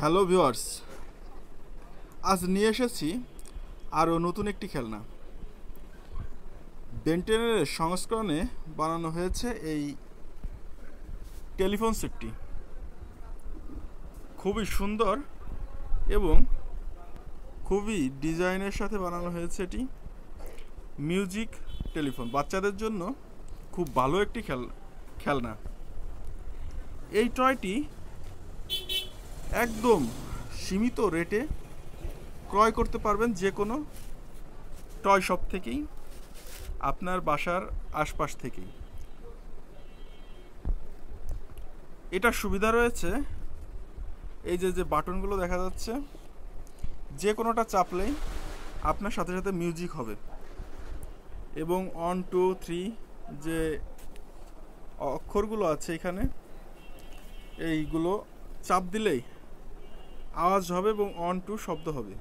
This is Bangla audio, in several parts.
হ্যালো ভিউয়ার্স, আজ নিয়ে এসেছি আরও নতুন একটি খেলনা। বেন্টেনের সংস্করণে বানানো হয়েছে এই টেলিফোন সেটটি। খুবই সুন্দর এবং খুবই ডিজাইনের সাথে বানানো হয়েছে এটি। মিউজিক টেলিফোন বাচ্চাদের জন্য খুব ভালো একটি খেলনা। এই টয়টি একদম সীমিত রেটে ক্রয় করতে পারবেন যে কোনো টয় শপ থেকেই, আপনার বাসার আশপাশ থেকেই। এটার সুবিধা রয়েছে, এই যে বাটনগুলো দেখা যাচ্ছে, যে কোনোটা চাপলেই আপনার সাথে সাথে মিউজিক হবে এবং 1 2 3 যে অক্ষরগুলো আছে এখানে, এইগুলো চাপ দিলেই আওয়াজ হবে এবং 1 2 শব্দ হবে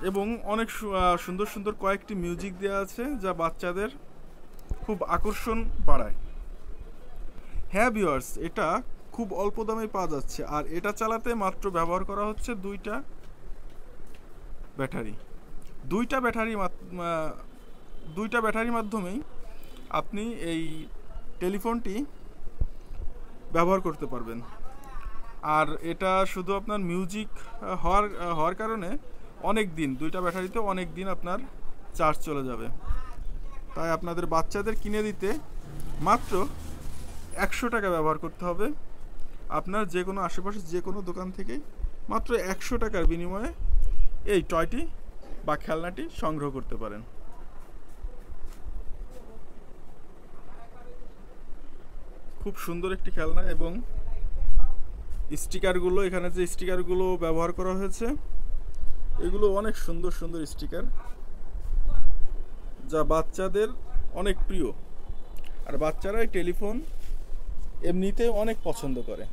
এবং অনেক সুন্দর সুন্দর কয়েকটি মিউজিক দেওয়া আছে যা বাচ্চাদের খুব আকর্ষণ বাড়ায়। হ্যাঁ ভিউয়ার্স, এটা খুব অল্প দামে পাওয়া যাচ্ছে আর এটা চালাতে মাত্র ব্যবহার করা হচ্ছে দুইটা ব্যাটারির মাধ্যমেই আপনি এই টেলিফোনটি ব্যবহার করতে পারবেন। আর এটা শুধু আপনার মিউজিক হওয়ার কারণে অনেক দিন, দুইটা ব্যাটারিতে অনেক দিন আপনার চার্জ চলে যাবে। তাই আপনাদের বাচ্চাদের কিনে দিতে মাত্র 100 টাকা ব্যবহার করতে হবে। আপনার যে কোনো আশেপাশে যে কোনো দোকান থেকেই মাত্র 100 টাকার বিনিময়ে এই টয়টি বা খেলনাটি সংগ্রহ করতে পারেন। খুব সুন্দর একটি খেলনা এবং স্টিকারগুলো, এখানে যে স্টিকারগুলো ব্যবহার করা হয়েছে এগুলো অনেক সুন্দর সুন্দর স্টিকার, যা বাচ্চাদের অনেক প্রিয়। আর বাচ্চারা এই টেলিফোন এমনিতে অনেক পছন্দ করে।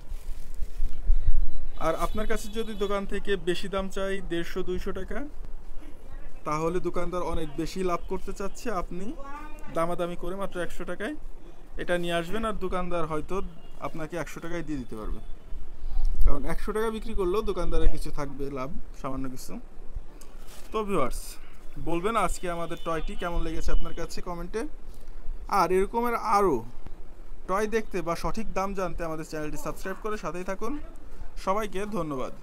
আর আপনার কাছে যদি দোকান থেকে বেশি দাম চাই, 150-200 টাকা, তাহলে দোকানদার অনেক বেশি লাভ করতে চাচ্ছে। আপনি দামাদামি করে মাত্র 100 টাকায় এটা নিয়ে আসবেন আর দোকানদার হয়তো আপনাকে 100 টাকায় দিয়ে দিতে পারবে, কারণ 100 টাকা বিক্রি করলেও দোকানদারের কিছু থাকবে লাভ, সামান্য কিছু। তো ভিউয়ার্স, বলবেন আজকে আমাদের টয়টি কেমন লেগেছে আপনার কাছে কমেন্টে। আর এরকমের আরও টয় দেখতে বা সঠিক দাম জানতে আমাদের চ্যানেলটি সাবস্ক্রাইব করে সাথেই থাকুন। সবাইকে ধন্যবাদ।